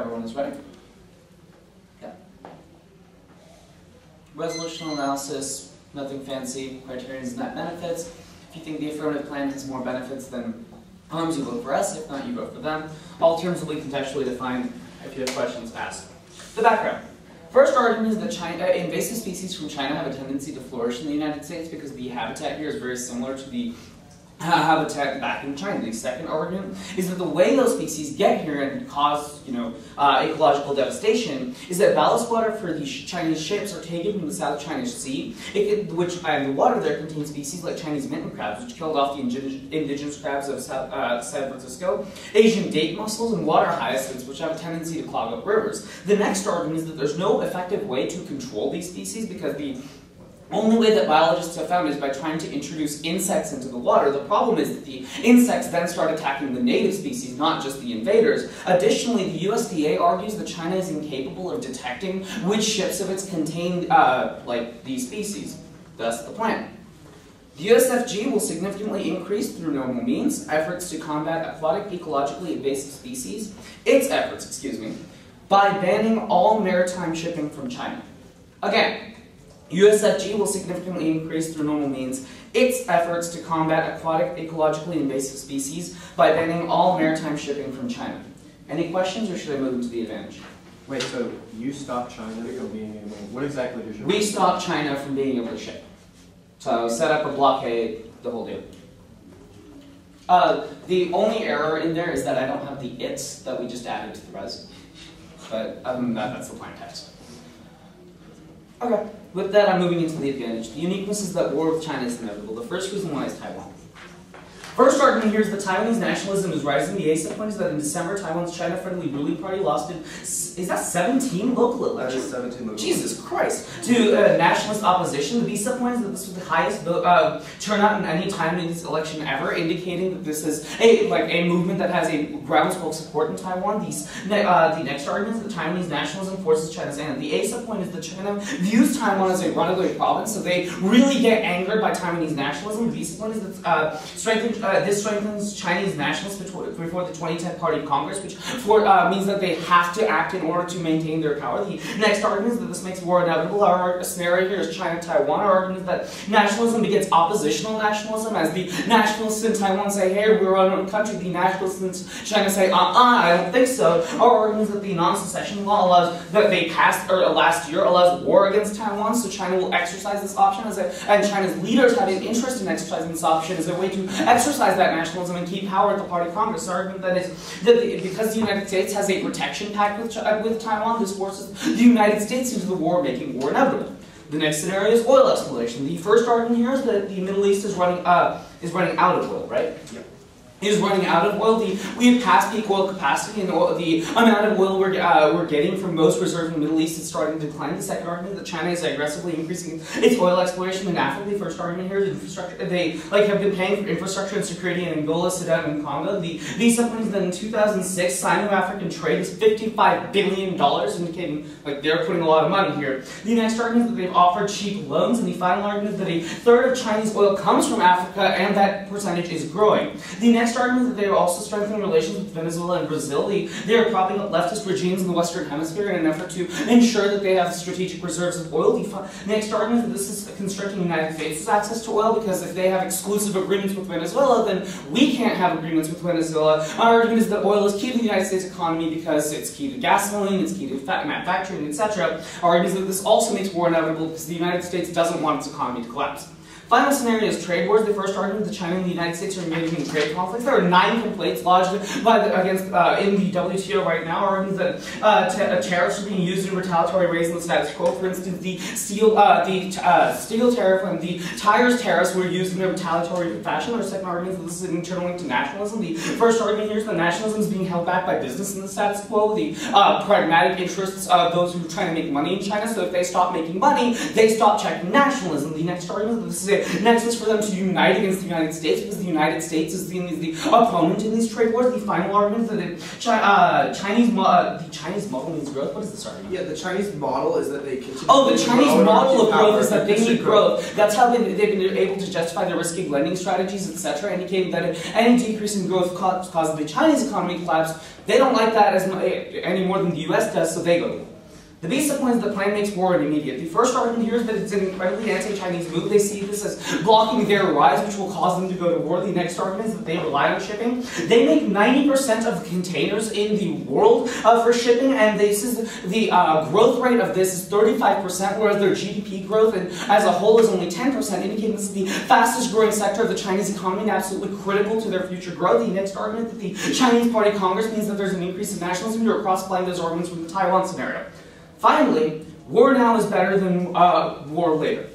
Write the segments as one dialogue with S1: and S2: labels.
S1: everyone is ready. Yeah. Resolution analysis, nothing fancy. Criterions, net benefits. If you think the affirmative plan has more benefits than harms, you vote for us. If not, you vote for them. All terms will be contextually defined. If you have questions, ask. The background. First argument is that invasive species from China have a tendency to flourish in the United States because the habitat here is very similar to the habitat back in China. The second argument is that the way those species get here and cause, ecological devastation is that ballast water for these Chinese ships are taken from the South China Sea, and the water there contains species like Chinese mitten crabs, which killed off the indigenous crabs of San Francisco, Asian date mussels, and water hyacinths, which have a tendency to clog up rivers. The next argument is that there's no effective way to control these species because the only way that biologists have found is by trying to introduce insects into the water. The problem is that the insects then start attacking the native species, not just the invaders. Additionally, the USDA argues that China is incapable of detecting which ships of its contain these species. Thus the plan. The USFG will significantly increase through normal means efforts to combat aquatic ecologically invasive species, by banning all maritime shipping from China. Again, USFG will significantly increase through normal means its efforts to combat aquatic ecologically invasive species by banning all maritime shipping from China. Any questions, or should I move into the advantage?
S2: Wait, so you stop China from being able, what exactly does your...
S1: We stop China from being able to ship. So set up a blockade, the whole deal. The only error in there is that I don't have the its that we just added to the res. But other than that, that's the plain text. Okay, with that I'm moving into the advantage. The uniqueness is that war with China is inevitable. The first reason why is Taiwan. First argument here is that Taiwanese nationalism is rising. The ASA point is that in December, Taiwan's China-friendly ruling party lost in, is that 17 local elections?
S2: That is 17 local.
S1: Jesus Christ. To nationalist opposition, the BSA point is that this was the highest turnout in any Taiwanese election ever, indicating that this is a movement that has a groundswell of support in Taiwan. The next argument is that Taiwanese nationalism forces China's hand. The ASA point is that China views Taiwan as a runaway province, so they really get angered by Taiwanese nationalism. The BSA point is that this strengthens Chinese nationalists before the 2010 Party of Congress, which means that they have to act in order to maintain their power. The next argument is that this makes war inevitable. Our scenario here is China-Taiwan. Our argument is that nationalism begets oppositional nationalism, as the nationalists in Taiwan say, hey, we're our own country. The nationalists in China say, I don't think so. Our argument is that the non-secession law allows, that they passed last year, allows war against Taiwan, so China will exercise this option, and China's leaders have an interest in exercising this option as a way to exercise that nationalism and keep power at the Party of Congress. Our argument that is that because the United States has a protection pact with Taiwan, this forces the United States into the war, making war inevitable. The next scenario is oil exploration. The first argument here is that the Middle East is running out of oil, right? Yep. Is running out of oil. We have passed peak oil capacity, and the amount of oil we're getting from most reserves in the Middle East is starting to decline. The second argument that China is aggressively increasing its oil exploration in Africa. The first argument here is infrastructure. They have been paying for infrastructure and security in Angola, Sudan, and Congo. These companies that in 2006, Sino-African trade is $55 billion, indicating they're putting a lot of money here. The next argument is that they've offered cheap loans, and the final argument is that a third of Chinese oil comes from Africa, and that percentage is growing. The next argument is that they are also strengthening relations with Venezuela and Brazil. They are propping up leftist regimes in the Western Hemisphere in an effort to ensure that they have strategic reserves of oil. The next argument is that this is constricting the United States' access to oil, because if they have exclusive agreements with Venezuela, then we can't have agreements with Venezuela. Our argument is that oil is key to the United States economy because it's key to gasoline, it's key to manufacturing, etc. Our argument is that this also makes war inevitable because the United States doesn't want its economy to collapse. Final scenario is trade wars. The first argument is that China and the United States are engaging in trade conflicts. There are 9 complaints lodged in the WTO right now. Our argument is that tariffs are being used in retaliatory ways in the status quo. For instance, the steel tariff and the tires tariffs were used in a retaliatory fashion. Our second argument is that this is an internal link to nationalism. The first argument here is that nationalism is being held back by business in the status quo. The pragmatic interests of those who are trying to make money in China. So if they stop making money, they stop checking nationalism. The next argument is that this is a nexus for them to unite against the United States, because the United States is seen as the opponent in these trade wars. The final argument is that the Chinese model means growth. What is this argument?
S3: Yeah, the Chinese model is that they continue.
S1: Oh, the Chinese model of growth is that they need growth. That's how they've been able to justify their risky lending strategies, etc., indicating that if any decrease in growth causes the Chinese economy collapse, they don't like that any more than the U.S. does, so they go. The B subpoints the plan makes war immediate. The first argument here is that it's an incredibly anti-Chinese move. They see this as blocking their rise, which will cause them to go to war. The next argument is that they rely on shipping. They make 90% of the containers in the world for shipping, and this is the growth rate of this is 35%, whereas their GDP growth as a whole is only 10%, indicating this is the fastest growing sector of the Chinese economy and absolutely critical to their future growth. The next argument that the Chinese Party Congress means that there's an increase in nationalism. You're cross-applying those arguments from the Taiwan scenario. Finally, war now is better than war later.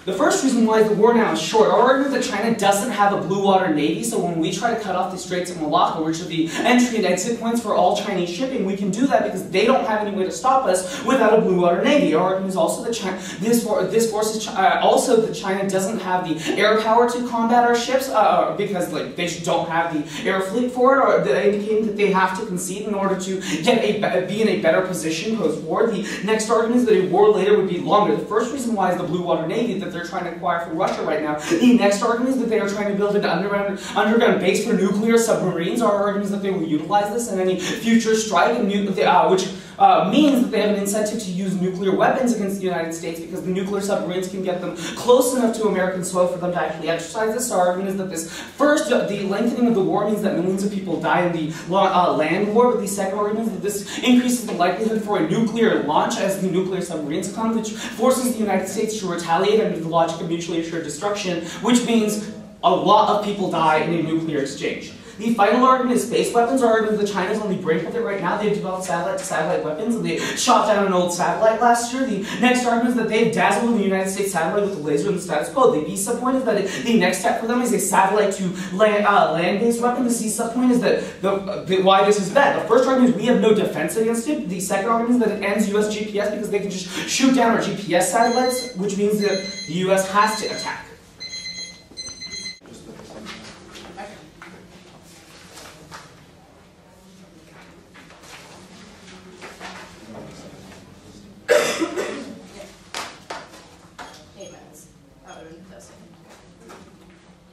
S1: The first reason why the war now is short, our argument that China doesn't have a blue water navy, so when we try to cut off the Straits of Malacca, which are the entry and exit points for all Chinese shipping, we can do that because they don't have any way to stop us without a blue water navy. Our argument is also that this forces also that China doesn't have the air power to combat our ships because they don't have the air fleet for it, or indicating that they have to concede in order to be in a better position post-war. The next argument is that a war later would be longer. The first reason why is the blue water navy that they're trying to acquire from Russia right now. The next argument is that they are trying to build an underground base for nuclear submarines. Our argument is that they will utilize this in any future strike, which means that they have an incentive to use nuclear weapons against the United States because the nuclear submarines can get them close enough to American soil for them to actually exercise this. Our argument is that the lengthening of the war means that millions of people die in the land war, but the second argument is that this increases the likelihood for a nuclear launch as the nuclear submarines come, which forces the United States to retaliate under the logic of mutually assured destruction, which means a lot of people die in a nuclear exchange. The final argument is space weapons. Our argument is that China's on the brink of it right now. They've developed satellite-to-satellite weapons, and they shot down an old satellite last year. The next argument is that they've dazzled the United States satellite with a laser in the status quo. The B subpoint is that the next step for them is a satellite-to-land-based weapon. The C subpoint is that why this is bad. The first argument is we have no defense against it. The second argument is that it ends U.S. GPS because they can just shoot down our GPS satellites, which means that the U.S. has to attack.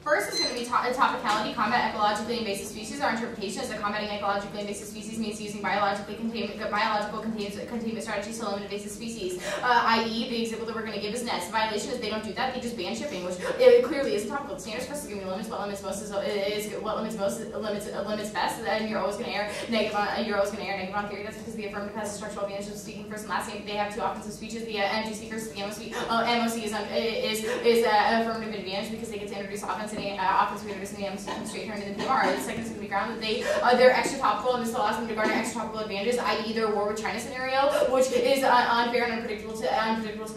S4: First is going to be topicality, combat ecologically invasive species. Our interpretation is that combating ecologically invasive species means using biological containment strategies to limit invasive species, i.e. the example that we're going to give is nets. The violation is they don't do that, they just ban shipping, which it clearly isn't topical. The standards supposed to give you limits, what limits most limits best, and you're always going to err negative on theory. That's because the affirmative has a structural advantage of speaking first and last name. They have two offensive speeches, the MGC versus the MOC. MOC is an affirmative advantage because they get to introduce offense and offense we introduce in the MOC straight here into the PMR. The second is going to be ground that they're extra topical, and this allows them to garner extra topical advantages, i.e. their war with China scenario, which is unfair and unpredictable to the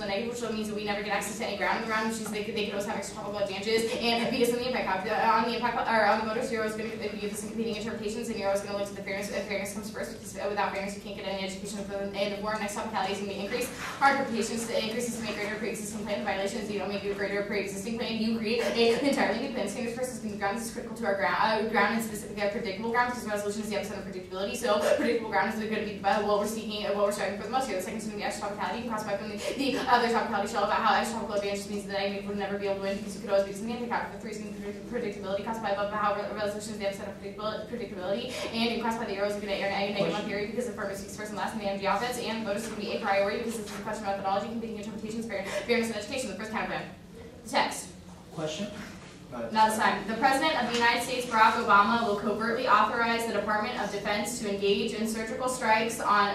S4: negative, which means that we never get access to any ground in the ground, which means they could always have extra topical advantages. And because on the voters, you're always going to be this in competing interpretations, and you're always going to look to the fairness. Fairness comes first, because without fairness, you can't get any education in the war. Next topicality is going to be increase. Our interpretations to increases to make greater pre-existing plan. The violations, you don't make a greater pre-existing plan. You create an entirely new plan. Standards first is going to be ground. This is critical to our ground and specifically our predictable ground, because resolution is the opposite of predictability. So predictable ground is going to be what we're seeking, what we're striving for the most here. The second is going to be extra topicality. You can classify from the other topicality shell about how extra topical advantage means that I would never be able to win because you could always be using the anti-cap. The three is going to be predictability. Classify above how resolution is the opposite of predictability. And you can classify the arrows are going to err negative on theory because the affirmative speaks first and last in the MG offense. And voters is going to be a priori because this is a question of methodology, competing interpretations, fairness, and education. The first counterplan. The text.
S1: Question?
S4: Now this time. The President of the United States, Barack Obama, will covertly authorize the Department of Defense to engage in surgical strikes on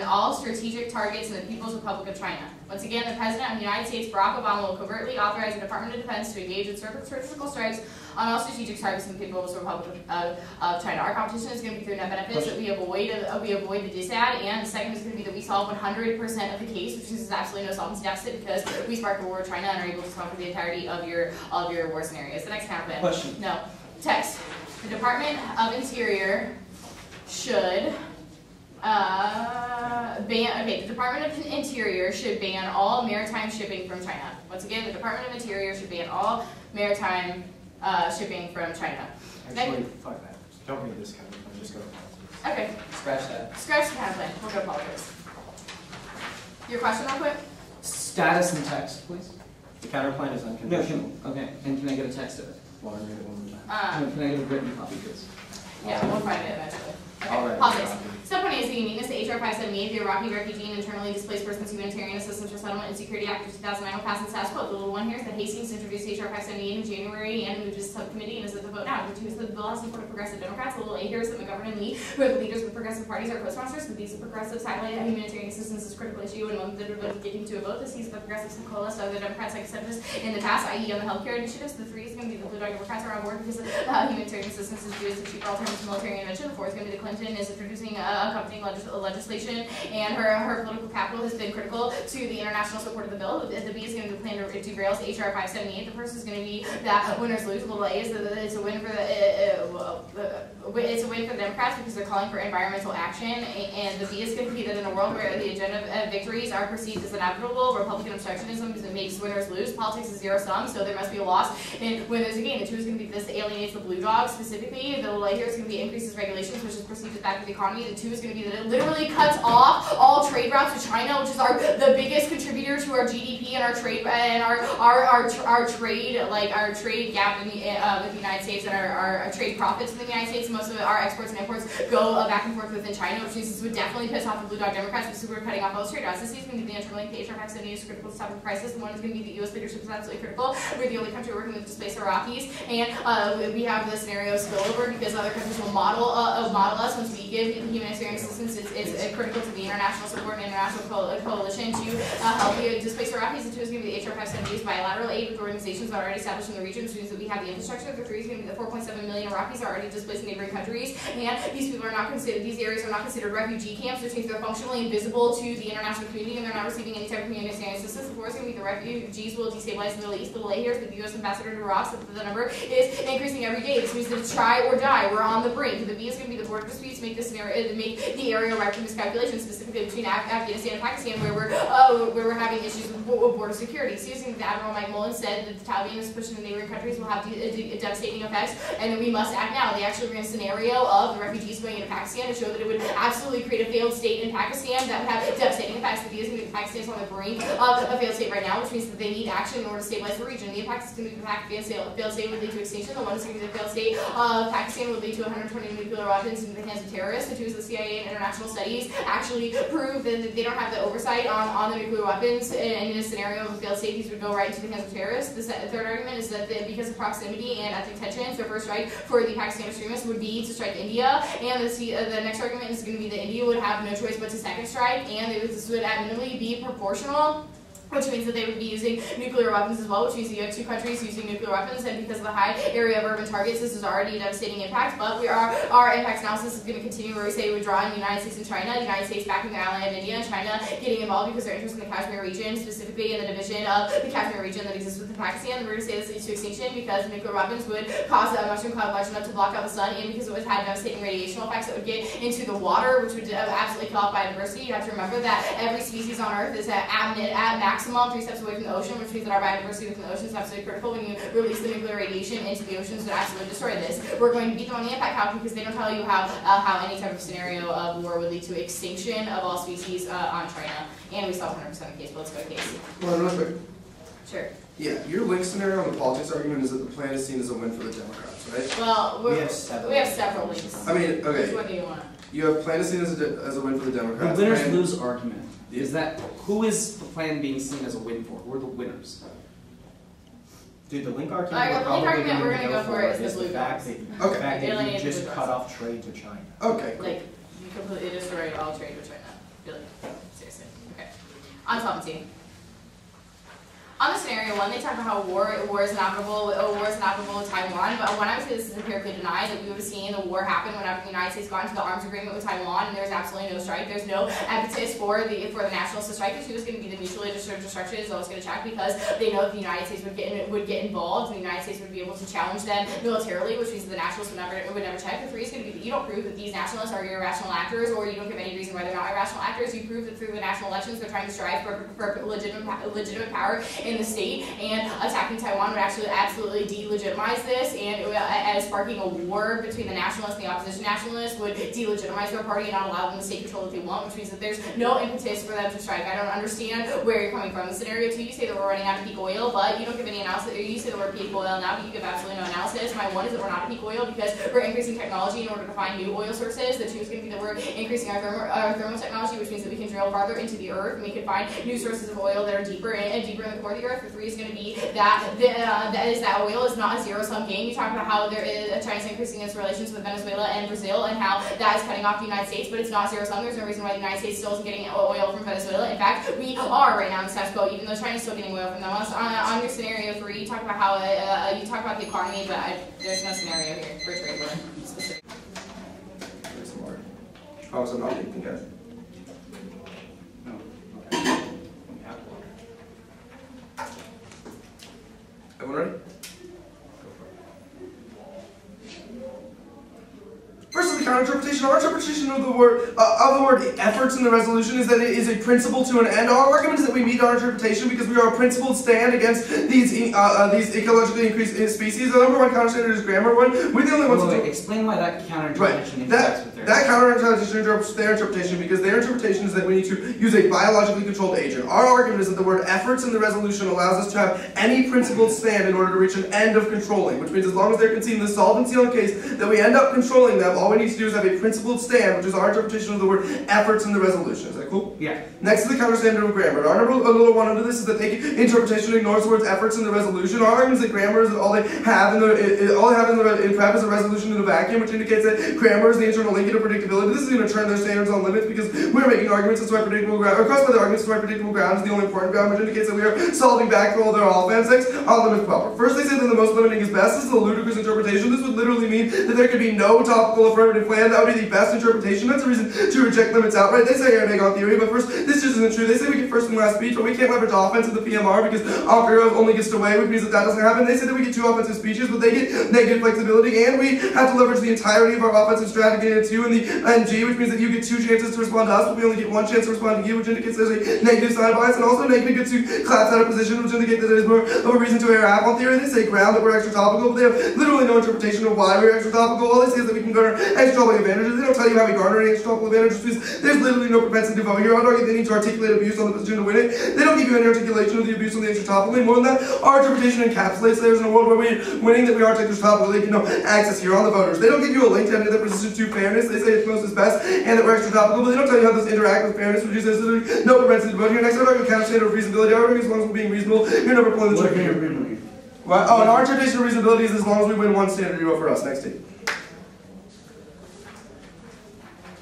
S4: all strategic targets in the People's Republic of China. Once again, the President of the United States, Barack Obama, will covertly authorize the Department of Defense to engage in surgical strikes on all strategic targets in the People's Republic of China. Our competition is going to be through net benefits, that we avoid the disad, and the second is going to be that we solve 100% of the case, which is absolutely no solvency deficit because we spark a war with China and are able to conquer the entirety of your war scenarios. The next counterplan.
S1: Question.
S4: No. Text. The Department of Interior should Okay, the Department of Interior should ban all maritime shipping from China. Once again, the Department of Interior should ban all maritime shipping from China.
S2: Actually, fuck that. Don't read this kind of plan, just go to politics.
S4: Okay,
S1: Scratch that.
S4: scratch the plan. We'll go to politics. Your question real quick?
S1: Status and text, please.
S2: The counter plan is unconditional.
S1: Okay, and can I get a text of it?
S2: Well, I read it one more time.
S1: Can I get a written copy, please?
S4: Yeah, we'll find it eventually.
S2: All
S4: Okay,
S2: right,
S4: politics.
S2: copy.
S4: Step 1 is the uniqueness of HR 578, the Iraqi Refugee and Internally Displaced Persons Humanitarian Assistance for Settlement and Security Act of 2009 will pass in status quo. The little one here is that Hastings introduced HR 578 in January and moved to the subcommittee and is at the vote now. The 2 is that the bill has support of progressive Democrats. The little A here is that McGovern and Lee, who are the leaders of the progressive parties, are co-sponsors. The B's of progressives highlight that humanitarian assistance is a critical issue and one that are getting to a vote. The C's of the progressives have coalesced other Democrats like said this in the past, i.e. on the healthcare initiatives. The 3 is going to be the Blue Dog Democrats are on board because humanitarian assistance is viewed as a cheaper alternative to military intervention. The 4 is going to be the Clinton is introducing accompanying legislation, and her political capital has been critical to the international support of the bill. The B is going to be plan to derail HR 578. The first is going to be that winners lose. The little A is that it's a win for the Democrats because they're calling for environmental action, and the B is going to be that in a world where the agenda of victories are perceived as inevitable, Republican obstructionism makes winners lose. Politics is zero sum, so there must be a loss and when there's a gain. The 2 is going to be this alienates the blue dogs specifically. The little A here is going to be increases regulations, which is perceived as bad for the economy. The 2 is going to be that it literally cuts off all trade routes to China, which is the biggest contributor to our GDP and our trade our trade gap in with the United States and our trade profits in the United States. Most of our exports and imports go back and forth within China, which means this would definitely piss off the Blue Dog Democrats because we're cutting off all those trade routes. This is going to be the interlink. The HR 570 is critical to stop the crisis. The 1 is going to be the U.S. leadership is absolutely critical. We're the only country working with displaced Iraqis, and we have the scenario spillover because other countries will model us once we give humanitarian assistance. It's critical to the international support and international coalition to help the displaced Iraqis. The 2 is going to be the HR 570's bilateral aid with organizations that are already established in the region, which means that we have the infrastructure. The 3 is going to be the 4.7 million Iraqis are already displaced in neighboring countries, and these people are not considered, these areas are not considered refugee camps, which means they're functionally invisible to the international community and they're not receiving any type of humanitarian assistance. The 4 is going to be the refugees will destabilize the Middle East. The little A here is that the U.S. ambassador to Iraq said that the number is increasing every day. This means that it's try or die. We're on the brink. The B is going to be the border disputes make this scenario, make the area ripe for miscalculation, specifically between Afghanistan and Pakistan, where we're having issues with border security. So using the Admiral Mike Mullen said that the Taliban is pushing the neighboring countries will have devastating effects, and that we must act now. They actually ran a scenario of the refugees going into Pakistan to show that it would absolutely create a failed state in Pakistan that would have devastating effects. The B is going to be Pakistan is on the brink of a failed state right now, which means that they need action in order to stabilize the region. The impact is going to be the failed state would lead to extinction. The 1 is going to be the failed state of Pakistan would lead to 120 nuclear weapons into the hands of terrorists. The 2 is the CIA and international studies actually prove that they don't have the oversight on the nuclear weapons, and in a scenario of a failed state, these would go right into the hands of terrorists. The 3rd argument is that because of proximity and ethnic tensions, their first strike for the Pakistan extremists would be to strike India, and the next argument is going to be that India would have no choice but to second strike, and this would minimally be proportional, which means that they would be using nuclear weapons as well, which means that you have 2 countries using nuclear weapons, and because of the high area of urban targets, this is already a devastating impact, but our impact analysis is going to continue where we say we draw in the United States and China, the United States backing their ally of India, and China getting involved because their interest in the Kashmir region, specifically in the division of the Kashmir region that exists within Pakistan. We're going to say this leads to extinction because nuclear weapons would cause a mushroom cloud large enough to block out the sun, and because it would have devastating radiation effects that would get into the water, which would absolutely kill off biodiversity. You have to remember that every species on Earth is at maximum 3 steps away from the ocean, which means that our biodiversity within the ocean is absolutely critical. When you release the nuclear radiation into the oceans, it would absolutely destroy this. We're going to beat them on the impact calc because they don't tell you how any type of scenario of war would lead to extinction of all species on China. And we saw 100% of case, but let's go to Casey.
S3: Well, real quick.
S4: Sure.
S3: Yeah, your link scenario on the politics argument is that the plan is seen as a win for the Democrats, right?
S4: Well,
S2: We have several
S4: links.
S3: I mean, okay.
S4: Which one do you want?
S3: You have plan is seen as a win for the Democrats.
S1: The winners lose argument is that who is the plan being seen as a win for? Who are the winners?
S2: Dude, the link argument
S4: Alright,
S2: we're
S4: the link
S2: probably
S4: argument
S2: going
S4: we're
S2: to
S4: gonna
S2: go
S4: go for
S2: for
S4: is the
S2: is
S4: blue
S2: the fact
S4: dogs.
S2: that,
S3: Okay.
S2: the fact that you
S4: Alienated
S2: just
S4: blue
S2: cut
S4: dogs.
S2: off trade to China.
S3: Okay, cool.
S4: Like, you completely destroyed all trade with China. Really. Seriously. Okay. On solvency. On the scenario one, they talk about how war is inoperable with Taiwan, but when I would say this is empirically denied, that we would have seen the war happen whenever the United States got into the arms agreement with Taiwan, and there's absolutely no strike. There's no impetus for the nationalists to strike. It's just going to be the mutual destruction is always going to check, because they know that the United States would get involved, and the United States would be able to challenge them militarily, which means that the nationalists would never check. The three is going to be that you don't prove that these nationalists are irrational actors, or you don't give any reason why they're not irrational actors. You prove that through the national elections they're trying to strive for legitimate power in the state, and attacking Taiwan would actually absolutely delegitimize this, and as sparking a war between the nationalists and the opposition nationalists would delegitimize their party and not allow them the state control that they want, which means that there's no impetus for them to strike. I don't understand where you're coming from. In scenario 2, you say that we're running out of peak oil, but you don't give any analysis. You say that we're at peak oil now, but you give absolutely no analysis. My 1 is that we're not at peak oil because we're increasing technology in order to find new oil sources. The 2 is going to be that we're increasing our thermal technology, which means that we can drill farther into the earth and we can find new sources of oil that are deeper and deeper in the core of the earth. The 3 is going to be that oil is not a zero-sum game. You talk about how there is China's increasing its relations with Venezuela and Brazil, and how that is cutting off the United States, but it's not zero-sum. There's no reason why the United States still isn't getting oil from Venezuela. In fact, we are right now in the status quo, even though China's still getting oil from them. On your scenario 3, you talk about how you talk about the economy, but there's no scenario here for trade war specific.
S3: Very smart. How was it not taking guys?
S2: No. Okay.
S3: Everyone ready? First, the counter-interpretation. Our interpretation of the word efforts in the resolution is that it is a principle to an end. Our argument is that we meet our interpretation because we are a principled stand against these ecologically increased species. The number 1 counter-standard is grammar one. We're the only ones to
S1: explain why that counter-interpretation interacts with theirs.
S3: That counter-interpretation interrupts their interpretation because their interpretation is that we need to use a biologically controlled agent. Our argument is that the word efforts in the resolution allows us to have any principled stand in order to reach an end of controlling, which means as long as they're conceding the solvency on the case that we end up controlling them, all we need to do is have a principled stand, which is our interpretation of the word efforts in the resolution. Is that cool?
S1: Yeah.
S3: Next is the counter-standard of grammar. Our little 1 under this is that the interpretation ignores the words efforts in the resolution. Our argument is that grammar is all they have in prep is a resolution in a vacuum, which indicates that grammar is the internal linkage of predictability. This is going to turn their standards on limits because we're making arguments as to why predictable ground, or caused by the arguments as to why predictable ground is the only important ground, which indicates that we are solving back through all their offense on limits proper. First, they say that the most limiting is best. This is a ludicrous interpretation. This would literally mean that there could be no topical affirmative plan. That would be the best interpretation. That's a reason to reject limits outright. They say airbag on theory, but first, this just isn't true. They say we get first and last speech, but we can't leverage offense in the PMR because Octafinals only gets to weigh, which means that doesn't happen. They say that we get 2 offensive speeches, but they get negative flexibility, and we have to leverage the entirety of our offensive strategy in 2 and the NG, which means that you get 2 chances to respond to us, but we only get 1 chance to respond to you, which indicates there's a negative sign bias, and also negative gets 2 claps out of position, which indicates that there's more of a reason to err on theory. They say ground that we're extra topical, but they have literally no interpretation of why we're extra topical. All they say is that we can garner extra topical advantages. They don't tell you how we garner any extra topical advantages because there's literally no propensity to vote here. I'd argue they need to articulate abuse on the position to win it. They don't give you any articulation of the abuse on the extra topical. More than that, our interpretation encapsulates there's in a world where we're winning that we are extra topical. They can access here on the voters. They don't give you a link to any of their position to fairness. They say it's most is best and that we're extra topical, but they don't tell you how this interact with fairness, which is there's literally no propensity to vote here. Next, I'd argue counter-standard of reasonability. I argue as long as we're being reasonable, you're never pulling the trigger here. Well, and our interpretation of reasonability is as long as we win 1 standard, you vote for us. Next team.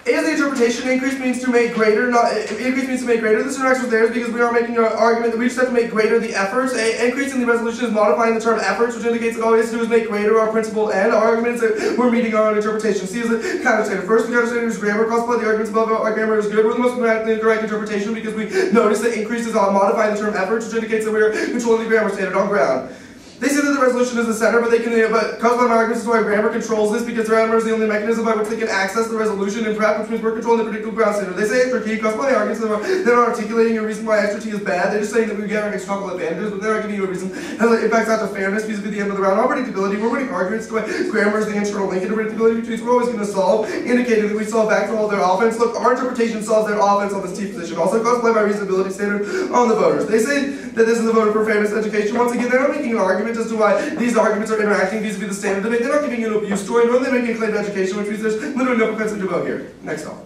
S3: Is the interpretation increase means to make greater, increase means to make greater. This interacts with theirs because we are making an argument that we just have to make greater the efforts. Increase in the resolution is modifying the term efforts, which indicates that all we have to do is make greater our principle and our argument is that we're meeting our own interpretation. C is the counter-standard. First, the counter-standard is grammar. Caused by the arguments above our grammar is good. We're the most grammatically incorrect interpretation because we notice that increase is modifying the term efforts, which indicates that we are controlling the grammar standard on ground. They say that the resolution is the center, but caused by my arguments is why grammar controls this because grammar is the only mechanism by which they can access the resolution in prep, which means we're controlling the predictable ground standard. They say extra T, caused by the arguments they're not articulating a reason why extra T is bad. They're just saying that we get our extra advantages, but they're not giving you a reason. And it impacts out to fairness vis-a-vis the end of the round. On predictability, we're winning arguments to why grammar is the internal link into predictability, which means we're always going to solve, indicating that we solve back to all their offense. Look, our interpretation solves their offense on this T position. Also caused by my reasonability standard on the voters. They say that this is the voter for fairness education. Once again, they're not making an argument as to why these arguments are interacting vis-a-vis the standard debate. They're not giving you an abuse story, nor are they making a claim to education, which means there's literally no propensity to vote here. Next off.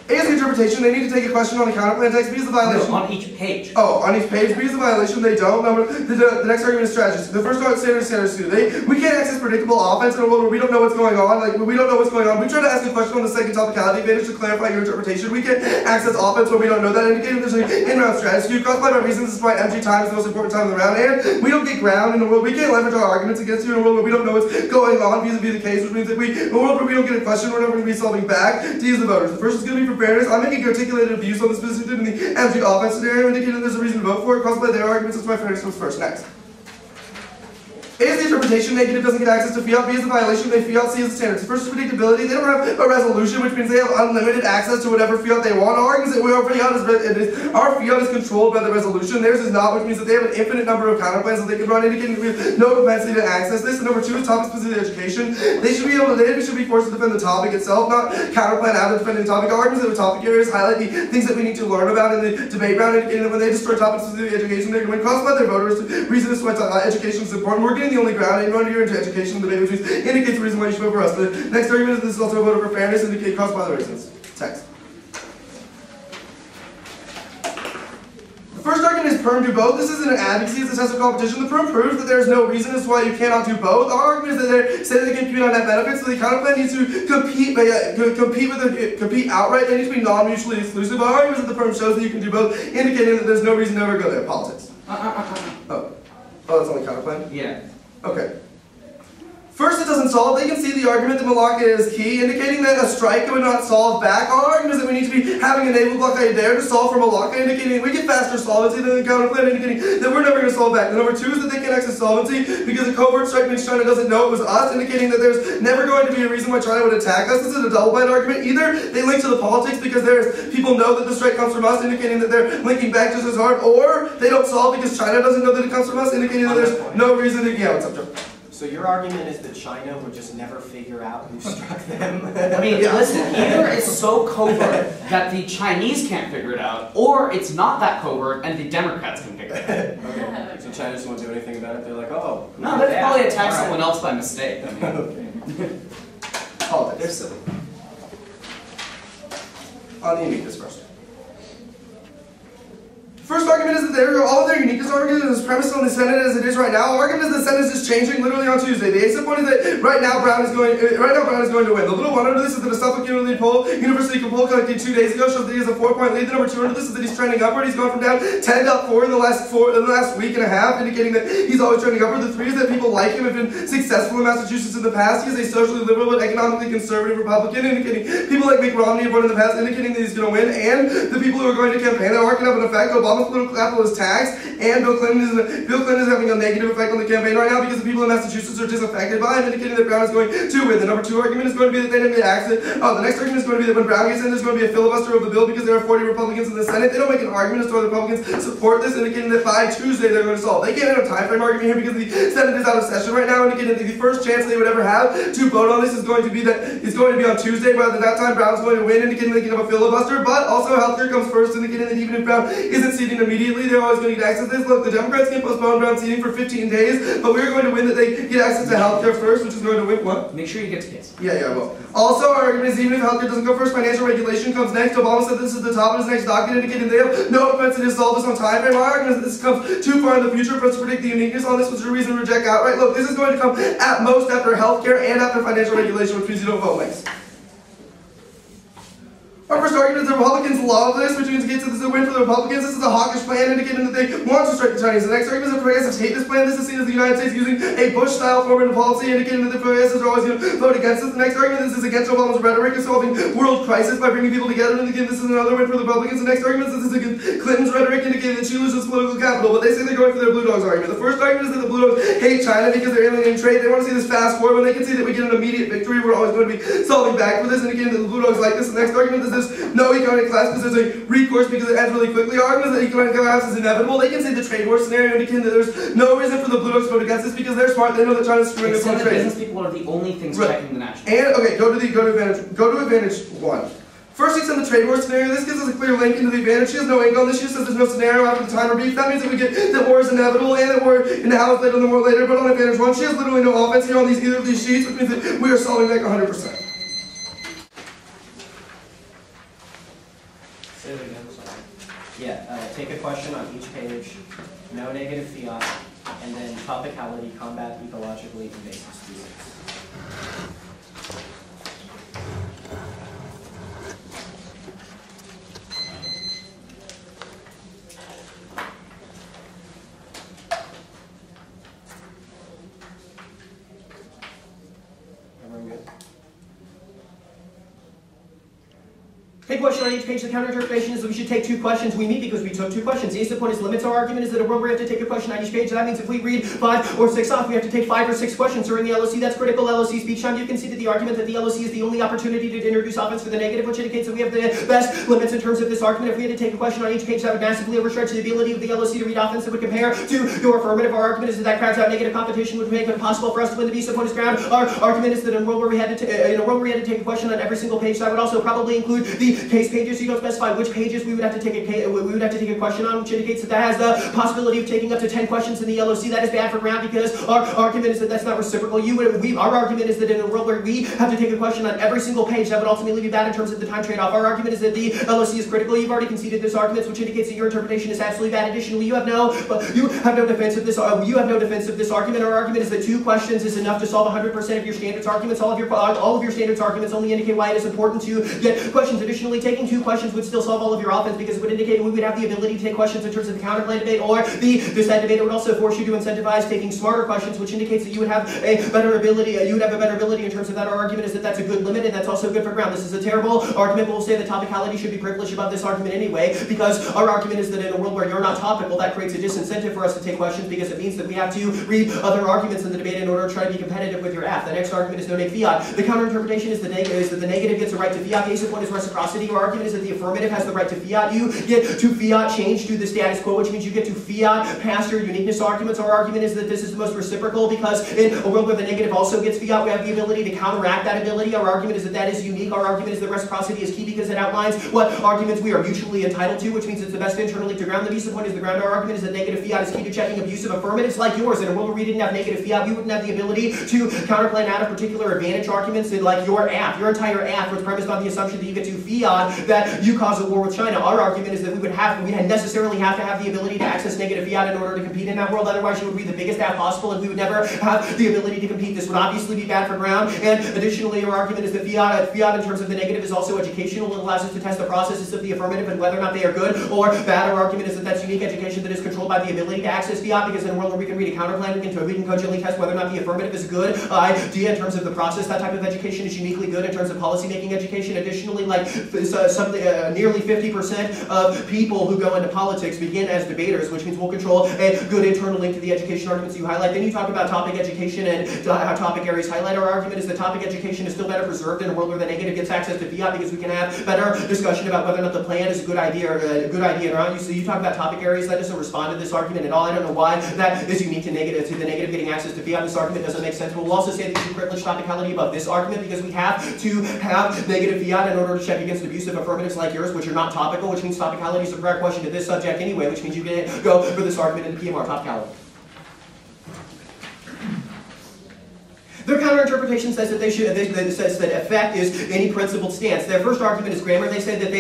S3: A is the interpretation, they need to take a question on the counterplan text because the violation.
S1: No, on each page.
S3: Oh, on each page because the violation, they don't. The next argument is strategy. The first argument is standards too. We can't access predictable offense in a world where we don't know what's going on. Like, we don't know what's going on. We try to ask a question on the second topicality advantage to clarify your interpretation. We can't access offense when we don't know that, indicating there's an in-round strategy. You cross by my reasons, this is why MG time is the most important time of the round, and we don't get ground in a world. We can't leverage our arguments against you in a world where we don't know what's going on vis-a-vis the case, which means that in a world where we don't get a question, we're never going to be solving back to use the voters. The first is going to be for fairness. I'm making articulated views on this position in the MG offense scenario, indicating there's a reason to vote for it. Cross by their arguments, that's why fairness comes first. Next. Is the interpretation negative, doesn't get access to fiat, B is the violation, they fiat, C is the standards. The first is predictability, they don't have a resolution, which means they have unlimited access to whatever fiat they want. Our argument is that our fiat is controlled by the resolution, theirs is not, which means that they have an infinite number of counterplans that they can run, indicating we have no propensity to access this. And number two is topic-specific education. They should be forced to defend the topic itself, not counterplan out of defending the topic. Arguments of the topic areas highlight the things that we need to learn about in the debate round, indicating that when they destroy topic-specific education, they're going to cross by their voters to reason as to why education is important. We're getting the only ground, and run here into education debate, which indicates the reason why you should vote for us. The next argument is this is also a vote for fairness, indicate cross by the reasons. Text. The first argument is perm do both. This isn't an advocacy, it's a test of competition. The perm proves that there is no reason as to why you cannot do both. Our argument is that they say that they can compete on net benefits, so the counterplan needs to compete outright. They need to be non-mutually exclusive. Our argument is that the perm shows that you can do both, indicating that there's no reason to ever go there. Politics. Oh, that's only counterplan?
S1: Yeah.
S3: Okay. First, it doesn't solve. They can see the argument that Malacca is key, indicating that a strike would not solve back. Our argument is that we need to be having a naval blockade there to solve for Malacca, indicating we get faster solvency than the counterplan, indicating that we're never going to solve back. The number two is that they can access solvency because a covert strike means China doesn't know it was us, indicating that there's never going to be a reason why China would attack us. This is a double-blind argument. Either they link to the politics because people know that the strike comes from us, indicating that they're linking back just as hard, or they don't solve because China doesn't know that it comes from us, indicating that there's no reason to. Yeah, what's up, Joe?
S2: So your argument is that China would just never figure out who struck them?
S1: I mean, listen, either it's so covert that the Chinese can't figure it out, or it's not that covert and the Democrats can figure it out.
S2: Okay. So China just won't do anything about it? They're like, oh.
S1: No, they'd probably attack someone else by mistake. I mean,
S2: Okay.
S3: Politics. They're silly. On the uniqueness first. First argument is that all of their uniqueness argument is premised on the Senate as it is right now. Our argument is the Senate is changing literally on Tuesday. The ASIP point is that right now Brown is going to win. The little one under this is that a Suffolk University poll collected 2 days ago shows that he has a 4-point lead. The number two under this is that he's trending upward. He's gone from down 10 to up 4 in the last week and a half, indicating that he's always trending upward. The three is that people like him, have been successful in Massachusetts in the past. He's a socially liberal but economically conservative Republican, indicating people like Mitt Romney have run in the past, indicating that he's going to win. And the people who are going to campaign that aren't going to have an effect. Obama's political capital is taxed, and Bill Clinton is having a negative effect on the campaign right now because the people in Massachusetts are disaffected by him, indicating that Brown is going to win. The number two argument is going to be that they didn't get access. The next argument is going to be that when Brown gets in, there's going to be a filibuster of the bill because there are 40 Republicans in the Senate. They don't make an argument as to why the Republicans support this, indicating that by Tuesday they're going to solve. They can't have a time frame argument here because the Senate is out of session right now, indicating that the first chance they would ever have to vote on this is going to be on Tuesday. By that time, Brown's going to win, indicating they can have a filibuster. But also, healthcare comes first, indicating that even if Brown isn't seating immediately, they're always going to get access to this. Look, the Democrats can postpone Brown seating for 15 days, but we're going to win that they get access to healthcare first, which is going to win what?
S1: Make sure you get to case.
S3: Yeah, well. Also, our argument is even if healthcare doesn't go first, financial regulation comes next. Obama said this is the top of his next document, indicating they have no propensity to solve this on time frame. Our argument is that this comes too far in the future for us to predict the uniqueness on this, which is a reason to reject outright. Look, this is going to come at most after healthcare and after financial regulation, which means you don't vote next. Our first argument is the Republicans love this, which means this is a win for the Republicans. This is a hawkish plan indicating that they want to strike the Chinese. The next argument is the progressives hate this plan. This is seen as the United States using a Bush-style foreign policy, indicating that the progressives are always going to vote against it. The next argument is this is against Obama's rhetoric of solving world crisis by bringing people together, and again, this is another win for the Republicans. The next argument is this is against Clinton's rhetoric, indicating that she loses political capital, but they say they're going for their Blue Dogs argument. The first argument is that the Blue Dogs hate China because they're alienating trade. They want to see this fast forward. When they can see that we get an immediate victory, we're always going to be solving back for this, indicating that the Blue Dogs like this. The next argument is this no economic class because there's a recourse because it ends really quickly. Our argument is that economic collapse is inevitable. They can say the trade war scenario indicating that there's no reason for the Blue Dogs to vote against this because they're smart. They know that China's screwing us on trade.
S1: Business people are the only things checking the national.
S3: And okay, go to advantage one. First, extend the trade war scenario. This gives us a clear link into the advantage. She has no ink on this. She says there's no scenario after the timer beef. That means that we get that war is inevitable and that war in the house later and the war later. But on advantage one, she has literally no offense here on either of these sheets, which means that we are solving back 100%.
S2: question on each page, no negative fiat, and then topicality, combat ecologically invasive species. Everyone good?
S5: Take question on each page. The counter-interpretation is that we should take 2 questions. We meet because we took 2 questions. The ace point is limits. Our argument is that a world where we have to take a question on each page. That means if we read 5 or 6 off, we have to take 5 or 6 questions during the LOC. That's critical LOC speech time. You can see that the argument that the LOC is the only opportunity to introduce offense for the negative, which indicates that we have the best limits in terms of this argument. If we had to take a question on each page, that would massively overstretch the ability of the LOC to read offense. That would compare to your affirmative. Our argument is that crowds out negative competition would make it impossible for us to win the B subpoint ground. Our argument is that in a world where we had to take a question on every single page, that would also probably include the case pages. You don't specify which pages we would have to take a question on, which indicates that has the possibility of taking up to 10 questions in the LOC. That is bad for ground because our argument is that that's not reciprocal. Our argument is that in a world where we have to take a question on every single page, that would ultimately be bad in terms of the time trade-off. Our argument is that the LOC is critical. You've already conceded this argument, which indicates that your interpretation is absolutely bad. Additionally, you have no defense of this. You have no defense of this argument. Our argument is that 2 questions is enough to solve 100% of your standards arguments. All of your standards arguments only indicate why it is important to get questions. Additionally, taking 2 questions would still solve all of your offense because it would indicate we would have the ability to take questions in terms of the counterplay debate or the dissent debate. It would also force you to incentivize taking smarter questions, which indicates that you would have a better ability. You would have a better ability in terms of that. Our argument is that that's a good limit, and that's also good for ground. This is a terrible argument, but we'll say that topicality should be privileged above this argument anyway, because our argument is that in a world where you're not topical, that creates a disincentive for us to take questions because it means that we have to read other arguments in the debate in order to try to be competitive with your AF. The next argument is no neg fiat. The counter-interpretation is that the negative gets a right to fiat. The ace of point is reciprocity. Our argument is that the affirmative has the right to fiat. You get to fiat change to the status quo, which means you get to fiat past your uniqueness arguments. Our argument is that this is the most reciprocal because in a world where the negative also gets fiat, we have the ability to counteract that ability. Our argument is that that is unique. Our argument is that reciprocity is key because it outlines what arguments we are mutually entitled to, which means it's the best internally to ground. The ace of point is the ground. Our argument is that negative fiat is key to checking abusive affirmatives like yours. In a world where we didn't have negative fiat, we wouldn't have the ability to counterplay out of particular advantage arguments in like your AF. Your entire AF was premised on the assumption that you get to fiat that you cause a war with China. Our argument is that we necessarily have to have the ability to access negative fiat in order to compete in that world. Otherwise, you would read the biggest AF possible, and we would never have the ability to compete. This would obviously be bad for ground. And additionally, our argument is that fiat in terms of the negative is also educational. It allows us to test the processes of the affirmative and whether or not they are good or bad. Our argument is that that's unique education that is controlled by the ability to access fiat, because in a world where we can read a counterplan, we can cogently test whether or not the affirmative is a good idea in terms of the process. That type of education is uniquely good in terms of policy-making education. Additionally, nearly 50% of people who go into politics begin as debaters, which means we'll control a good internal link to the education arguments you highlight. Then you talk about topic education and how topic areas highlight. Our argument is that topic education is still better preserved in a world where the negative gets access to fiat because we can have better discussion about whether or not the plan is a good idea or not. So you talk about topic areas. That doesn't respond to this argument at all. I don't know why that is unique to the negative getting access to fiat. This argument doesn't make sense. But we'll also say that you privilege topicality above this argument because we have to have negative fiat in order to check against abusive affirmatives like yours, which are not topical, which means topicality is a prior question to this subject anyway, which means you can go for this argument in the PMR topicality. Their counterinterpretation says that says that effect is any principled stance. Their first argument is grammar. They say that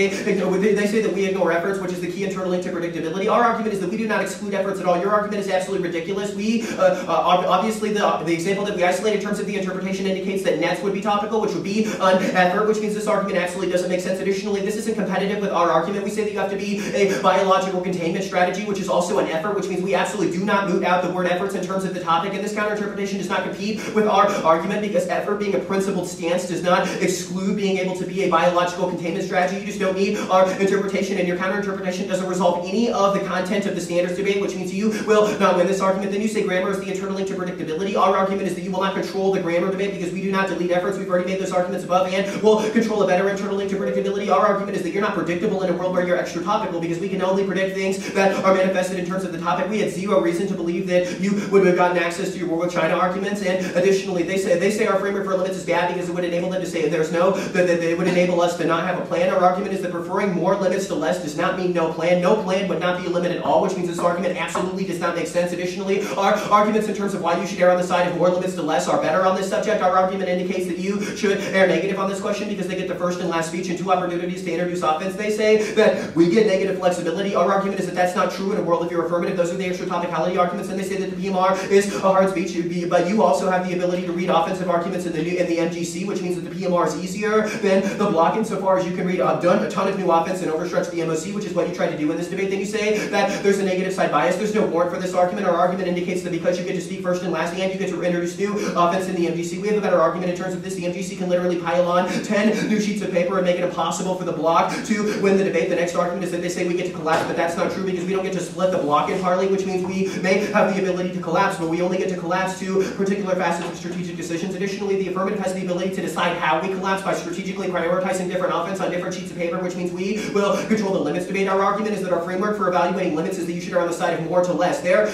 S5: we ignore efforts, which is the key internal link to predictability. Our argument is that we do not exclude efforts at all. Your argument is absolutely ridiculous. We obviously the example that we isolate in terms of the interpretation indicates that nets would be topical, which would be an effort, which means this argument absolutely doesn't make sense. Additionally, this isn't competitive with our argument. We say that you have to be a biological containment strategy, which is also an effort, which means we absolutely do not moot out the word efforts in terms of the topic, and this counterinterpretation does not compete with our argument because effort being a principled stance does not exclude being able to be a biological containment strategy. You just don't need our interpretation, and your counterinterpretation doesn't resolve any of the content of the standards debate, which means you will not win this argument. Then you say grammar is the internal link to predictability. Our argument is that you will not control the grammar debate because we do not delete efforts. We've already made those arguments above, and we'll control a better internal link to predictability. Our argument is that you're not predictable in a world where you're extra topical because we can only predict things that are manifested in terms of the topic. We had zero reason to believe that you would have gotten access to your War with China arguments, and additionally, they say our framework for limits is bad because it would enable them to say there's no, that it would enable us to not have a plan. Our argument is that preferring more limits to less does not mean no plan. No plan would not be a limit at all, which means this argument absolutely does not make sense. Additionally, our arguments in terms of why you should err on the side of more limits to less are better on this subject. Our argument indicates that you should err negative on this question because they get the first and last speech and 2 opportunities to introduce offense. They say that we get negative flexibility. Our argument is that that's not true in a world if you're affirmative. Those are the extra topicality arguments, and they say that the PMR is a hard speech, but you also have the ability to read offensive arguments in the MGC, which means that the PMR is easier than the block insofar as you can read a ton of new offense and overstretch the MOC, which is what you tried to do in this debate. Then you say that there's a negative side bias. There's no warrant for this argument. Our argument indicates that because you get to speak first and last, and you get to introduce new offense in the MGC, we have a better argument in terms of this. The MGC can literally pile on 10 new sheets of paper and make it impossible for the block to win the debate. The next argument is that they say we get to collapse, but that's not true because we don't get to split the block entirely, which means we may have the ability to collapse, but we only get to collapse to particular facets of strategic decisions. Additionally, the affirmative has the ability to decide how we collapse by strategically prioritizing different offense on different sheets of paper, which means we will control the limits debate. Our argument is that our framework for evaluating limits is that you should err on the side of more to less. Their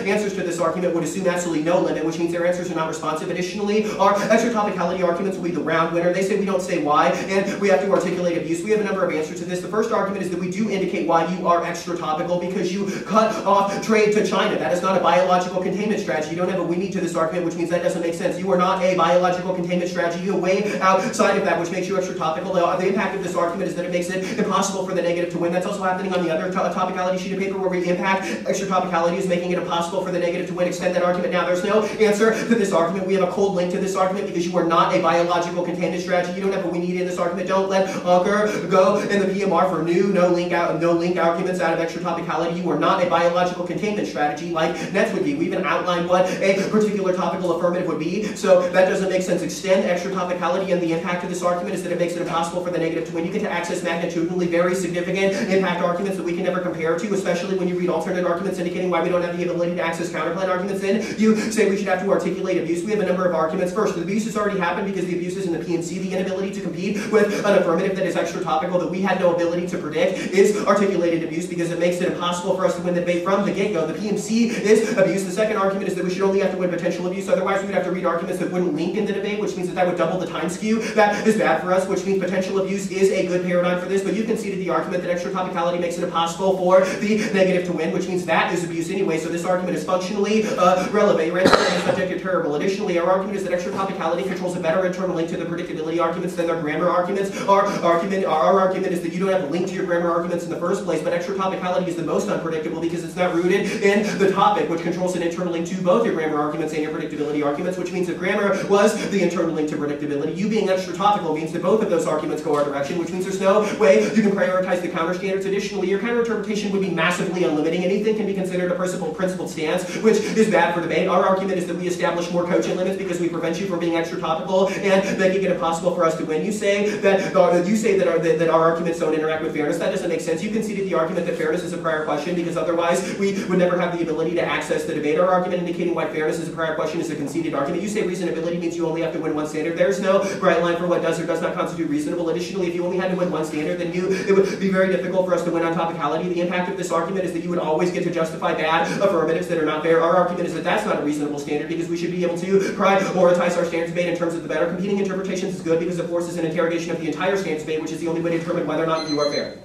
S5: answers to this argument would assume absolutely no limit, which means their answers are not responsive. Additionally, our extra topicality arguments will be the round winner. They say we don't say why, and we have to articulate abuse. We have a number of answers to this. The first argument is that we do indicate why you are extra topical because you cut off trade to China. That is not a biological containment strategy. You don't have a we need to this argument, which means that doesn't make sense. You are not a biological containment strategy. You're way outside of that, which makes you extra topical. The impact of this argument is that it makes it impossible for the negative to win. That's also happening on the other topicality sheet of paper where we impact extra topicality is making it impossible for the negative to win. Extend that argument. Now, there's no answer to this argument. We have a cold link to this argument because you are not a biological containment strategy. You don't have a we need in this argument. Don't let Anker go in the PMR for no link arguments out of extra topicality. You are not a biological containment strategy like Nets would be. We even outlined what a particular topical affirmative would be, so that doesn't make sense. Extend extra topicality, and the impact of this argument is that it makes it impossible for the negative to win. You get to access magnitudinally very significant impact arguments that we can never compare to, especially when you read alternate arguments indicating why we don't have the ability to access counterplan arguments. Then you say we should have to articulate abuse. We have a number of arguments. First, the abuse has already happened because the abuse is in the PNC. The inability to compete with an affirmative that is extra topical that we had no ability to predict is articulated abuse because it makes it impossible for us to win the debate from the get-go. The PMC is abuse. The second argument is that we should only have to win potential abuse. Otherwise, we would have to read arguments that wouldn't link in the debate, which means that would double the time skew. That is bad for us, which means potential abuse is a good paradigm for this, but you conceded the argument that extra topicality makes it impossible for the negative to win, which means that is abuse anyway, so this argument is functionally relevant. Your answer is subject to terrible. Additionally, our argument is that extra topicality controls a better internal link to the predictability arguments than their grammar arguments. Our argument is that you don't have a link to your grammar arguments in the first place, but extra topicality is the most unpredictable because it's not rooted in the topic, which controls an internal link to both your grammar arguments and your predictability arguments, which means that grammar was the internal link to predictability. You being extra topical means that both of those arguments go our direction, which means there's no way you can prioritize the counter standards. Additionally, your counter interpretation would be massively unlimiting. Anything can be considered a principled stance, which is bad for debate. Our argument is that we establish more cogent limits because we prevent you from being extra topical and making it impossible for us to win. You say that our arguments don't interact with fairness. That doesn't make sense. You conceded the argument that fairness is a prior question because otherwise we would never have the ability to access the debate. Our argument indicating why fairness is a prior question is a conceded argument. You say reasonability means you only have to win one standard. There's no bright line for what does or does not constitute reasonable. Additionally, if you only had to win one standard, then it would be very difficult for us to win on topicality. The impact of this argument is that you would always get to justify bad affirmatives that are not fair. Our argument is that that's not a reasonable standard because we should be able to prioritize our standards debate in terms of the better. Competing interpretations is good because it forces an interrogation of the entire standards debate, which is the only way to determine whether or not you are fair.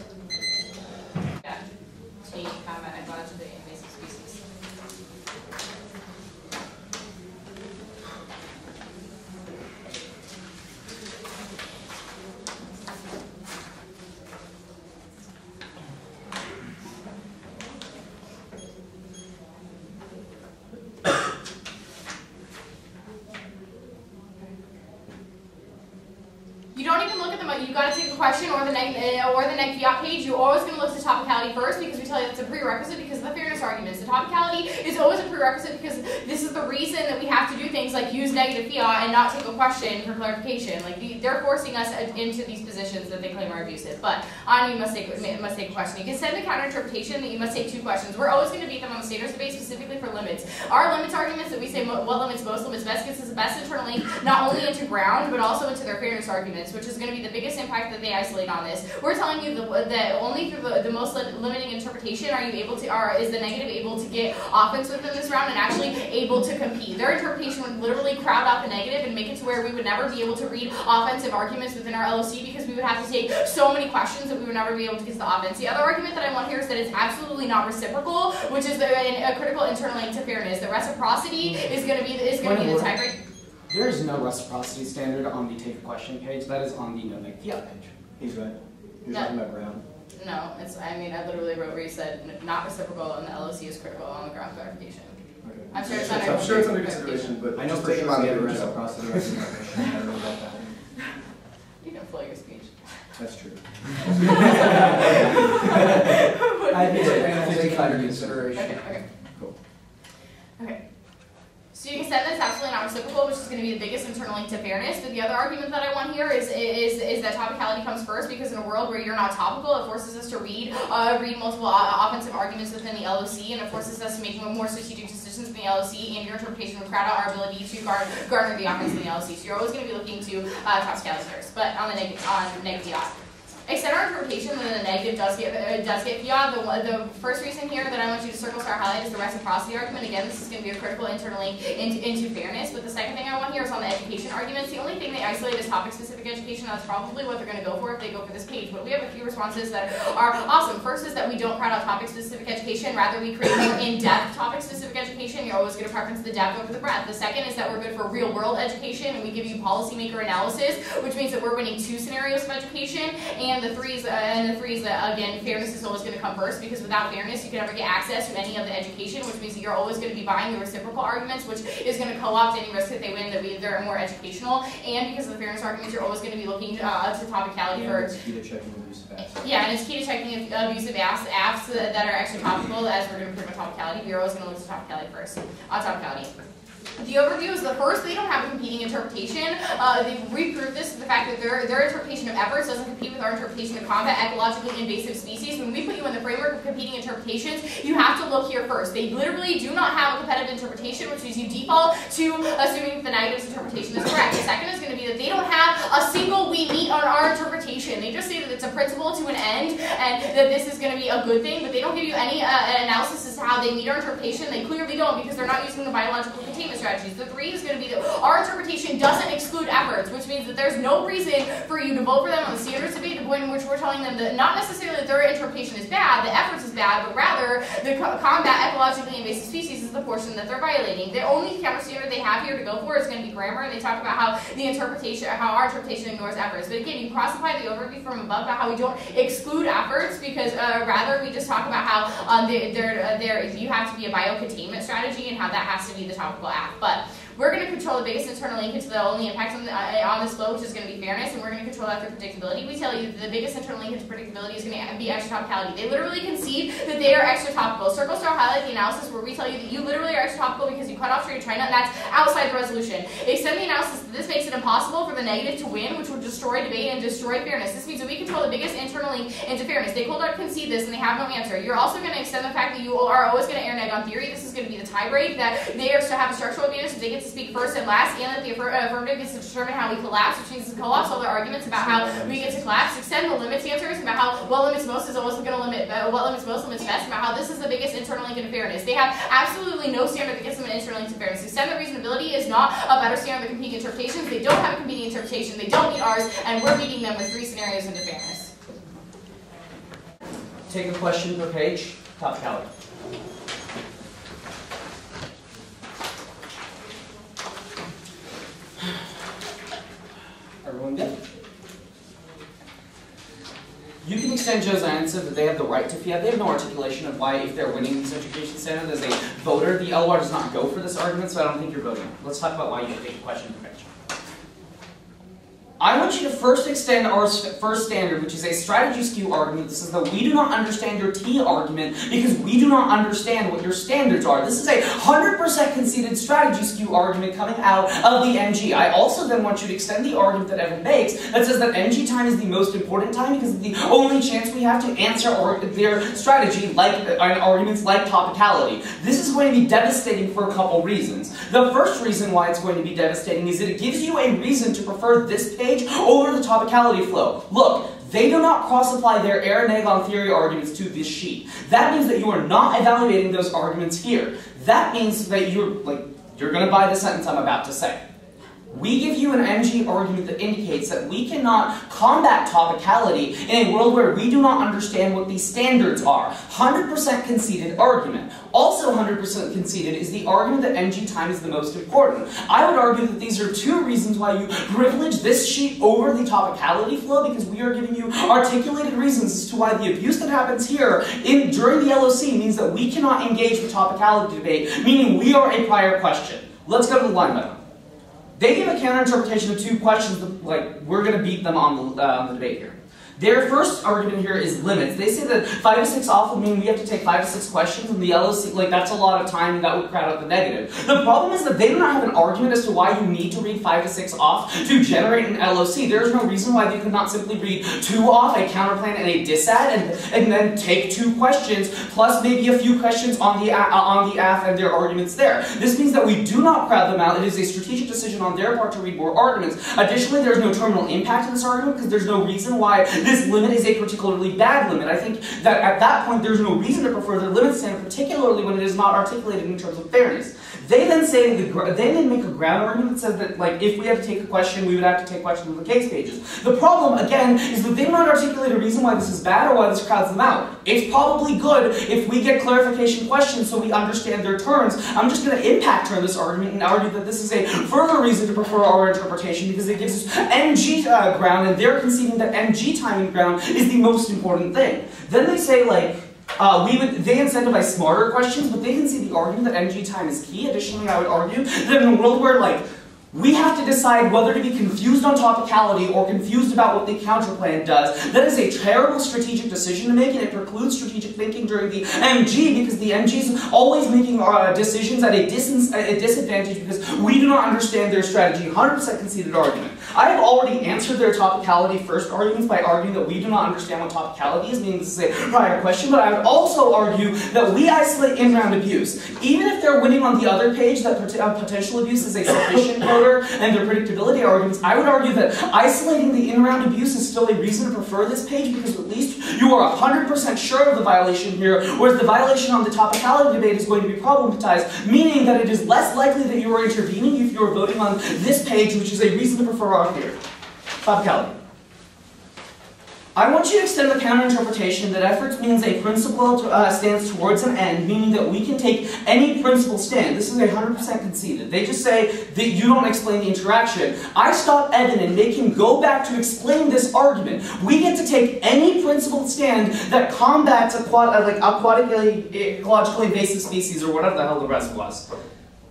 S4: You got to take the question or the neg fiat page. You're always going to look to topicality first because we tell you that's a prerequisite because of the fairness arguments. The topicality is always a prerequisite because this is the reason that we have to do things like use negative fiat and not take a question for clarification. Like they're forcing us into these positions that they claim are abusive. But you must take a question. You can send the counter interpretation that you must take two questions. We're always going to beat them on the standards debate specifically for limits. Our limits arguments that we say what limits most limits best gets us the best internally, not only into ground but also into their fairness arguments, which is going to be the biggest impact that they isolate on this. We're telling you that only through the most limiting interpretation are is the negative able to get offense within this round and actually able to compete. Their interpretation would literally crowd out the negative and make it to where we would never be able to read offensive arguments within our LOC because we would have to take so many questions that we would never be able to get to the offense. The other argument that I want here is that it's absolutely not reciprocal, which is a critical internal link to fairness. The reciprocity is going to be the tiebreaker.
S1: There is no reciprocity standard on the take a question page. That is on the no negative page.
S5: He's right. He's
S4: No.
S5: talking about ground.
S4: No, I literally wrote where you said not reciprocal and the LOC is critical on the ground clarification.
S5: Okay.
S4: I'm sure it's under
S3: consideration, but
S5: I know
S3: just
S5: for
S3: take
S5: sure
S3: them out
S5: we
S3: of
S5: have
S3: the
S5: reciprocity argument. I don't know about that.
S4: You can flow your speech.
S5: That's true.
S2: I think it's take under consideration.
S4: Okay.
S5: Cool.
S4: Okay. So you can say that's absolutely not reciprocal, which is going to be the biggest internal link to fairness. But the other argument that I want here is that topicality comes first, because in a world where you're not topical, it forces us to read multiple offensive arguments within the LOC, and it forces us to make more strategic decisions in the LOC, and your interpretation would crowd out our ability to garner the offense in the LOC. So you're always going to be looking to topicality first. But on the negative fiat. Extend our interpretation, then the negative does get fiat. The first reason here that I want you to circle star highlight is the reciprocity argument. Again, this is going to be a critical internal link into fairness. But the second thing I want here is on the education arguments. The only thing they isolate is topic-specific education. That's probably what they're going to go for if they go for this page. But we have a few responses that are awesome. First is that we don't crowd out topic-specific education. Rather, we create more in-depth topic-specific education. You're always going to preference the depth over the breadth. The second is that we're good for real-world education, and we give you policymaker analysis, which means that we're winning 2 scenarios of education. And the three is that, again, fairness is always going to come first, because without fairness, you can never get access to any of the education, which means that you're always going to be buying the reciprocal arguments, which is going to co-opt any risk that they win that they're more educational. And because of the fairness arguments, you're always going to be looking to topicality for.
S5: It's key to checking abusive apps.
S4: Yeah, and it's key to checking abusive apps that are extra topical, as we're going to prove on topicality. We're always going to look to topicality first. On topicality. The overview is the first. They don't have a competing interpretation. They reproved this to the fact that their interpretation of efforts doesn't compete with our interpretation of combat ecologically invasive species. When we put you in the framework of competing interpretations, you have to look here first. They literally do not have a competitive interpretation, which means you default to assuming that the negative's interpretation is correct. The second is going to be that they don't have a single we meet on our interpretation. They just say that it's a principle to an end and that this is going to be a good thing, but they don't give you any analysis as to how they meet our interpretation. They clearly don't, because they're not using the biological containment strategies. The three is going to be that our interpretation doesn't exclude efforts, which means that there's no reason for you to vote for them on the standards debate, the point in which we're telling them that not necessarily that their interpretation is bad, the efforts is bad, but rather the combat ecologically invasive species is the portion that they're violating. The only counter standard they have here to go for is going to be grammar, and they talk about how our interpretation ignores efforts. But again, you crossify the overview from above about how we don't exclude efforts, because rather we just talk about how you have to be a biocontainment strategy and how that has to be the topical app. But we're going to control the biggest internal link into the only impact on this flow, which is going to be fairness, and we're going to control that through predictability. We tell you that the biggest internal link into predictability is going to be extra topicality. They literally concede that they are extra topical. Circle star highlight the analysis where we tell you that you literally are extra topical because you cut off trade China, and that's outside the resolution. Extend the analysis that this makes it impossible for the negative to win, which would destroy debate and destroy fairness. This means that we control the biggest internal link into fairness. They could not concede this, and they have no answer. You're also going to extend the fact that you are always going to air neg on theory. This is going to be the tie break, that they are to have a structural advantage, so they get to speak first and last, and that the affirmative gets to determine how we collapse, which means to co-opt all their arguments about how we get to collapse. Extend the limits answers about how what limits most is always going to limit what limits most limits best, about how this is the biggest internal link into fairness. They have absolutely no standard that gets them an internal link to fairness. Extend the reasonability is not a better standard than competing interpretations. They don't have a competing interpretation. They don't meet ours, and we're meeting them with 3 scenarios into fairness.
S1: Take a question per page. Topicality. Everyone good? You can extend Joe's answer that they have the right to fiat. They have no articulation of why, if they're winning this education standard as a voter, the LR does not go for this argument, so I don't think you're voting. Let's talk about why you should take a question per page. I want you to first extend our first standard, which is a strategy skew argument. This is that we do not understand your T argument because we do not understand what your standards are. This is a 100% conceded strategy skew argument coming out of the NG. I also then want you to extend the argument that Evan makes that says that NG time is the most important time because it's the only chance we have to answer their strategy, like arguments like topicality. This is going to be devastating for a couple reasons. The first reason why it's going to be devastating is that it gives you a reason to prefer this page over the topicality flow. Look, they do not cross-apply their error-neg-on theory arguments to this sheet. That means that you are not evaluating those arguments here. That means that you're going to buy the sentence I'm about to say. We give you an MG argument that indicates that we cannot combat topicality in a world where we do not understand what these standards are. 100% conceded argument. Also 100% conceded is the argument that MG time is the most important. I would argue that these are two reasons why you privilege this sheet over the topicality flow, because we are giving you articulated reasons as to why the abuse that happens here during the LOC means that we cannot engage the topicality debate, meaning we are a prior question. Let's go to the line item. They give a counter-interpretation of two questions that, we're going to beat them on the debate here. Their first argument here is limits. They say that 5 to 6 off would mean we have to take 5 to 6 questions, and the LOC, that's a lot of time, and that would crowd out the negative. The problem is that they do not have an argument as to why you need to read 5 to 6 off to generate an LOC. There's no reason why you could not simply read 2 off, a counterplan, and a disad, and then take 2 questions, plus maybe a few questions on the AF and their arguments there. This means that we do not crowd them out. It is a strategic decision on their part to read more arguments. Additionally, there's no terminal impact to this argument, because there's no reason why this limit is a particularly bad limit. I think that at that point there's no reason to prefer the limit standard, particularly when it is not articulated in terms of fairness. They then make a ground argument that says that if we had to take a question, we would have to take questions on the case pages. The problem, again, is that they do not articulate a reason why this is bad or why this crowds them out. It's probably good if we get clarification questions so we understand their terms. I'm just going to impact turn this argument and argue that this is a further reason to prefer our interpretation, because it gives us MG ground, and they're conceding that MG timing ground is the most important thing. Then they say they incentivize smarter questions, but they can see the argument that MG time is key. Additionally, I would argue that in a world where we have to decide whether to be confused on topicality or confused about what the counterplan does, that is a terrible strategic decision to make, and it precludes strategic thinking during the MG, because the MG is always making decisions at a disadvantage because we do not understand their strategy. 100% conceded argument. I have already answered their topicality first arguments by arguing that we do not understand what topicality is, meaning this is a prior question, but I would also argue that we isolate in-round abuse. Even if they're winning on the other page that potential abuse is a sufficient voter and their predictability arguments, I would argue that isolating the in-round abuse is still a reason to prefer this page, because at least you are 100% sure of the violation here, whereas the violation on the topicality debate is going to be problematized, meaning that it is less likely that you are intervening if you are voting on this page, which is a reason to prefer our theory. Topicality. I want you to extend the counter-interpretation that efforts means a principle stands towards an end, meaning that we can take any principle stand. This is 100% conceded. They just say that you don't explain the interaction. I stop Evan and make him go back to explain this argument. We get to take any principled stand that combats aquatically ecologically invasive species, or whatever the hell the rest was.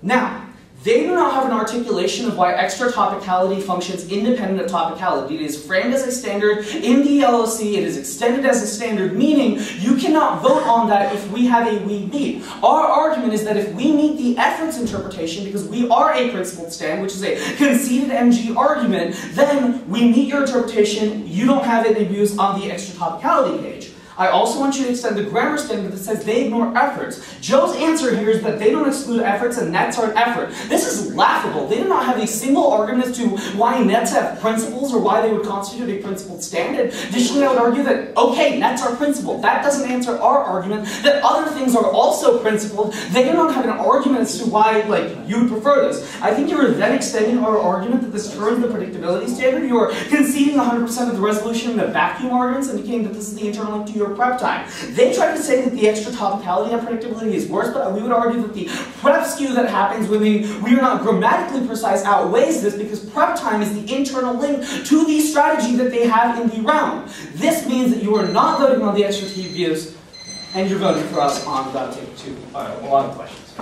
S1: Now, they do not have an articulation of why extra topicality functions independent of topicality. It is framed as a standard in the LOC, it is extended as a standard, meaning you cannot vote on that if we have a we meet. Our argument is that if we meet the efforts interpretation, because we are a principled stand, which is a conceded MG argument, then we meet your interpretation, you don't have any views on the extra topicality page. I also want you to extend the grammar standard that says they ignore efforts. Joe's answer here is that they don't exclude efforts and nets are an effort. This is laughable. They do not have a single argument as to why nets have principles or why they would constitute a principled standard. Additionally, I would argue that, okay, nets are principled. That doesn't answer our argument that other things are also principled. They do not have an argument as to why, you would prefer this. I think you are then extending our argument that this turns the predictability standard. You are conceding 100% of the resolution in the vacuum arguments, indicating that this is the internal link to your prep time. They try to say that the extra topicality and predictability is worse, but we would argue that the prep skew that happens when we are not grammatically precise outweighs this, because prep time is the internal link to the strategy that they have in the round. This means that you are not voting on the extra T views, and you're voting for us on a lot of questions.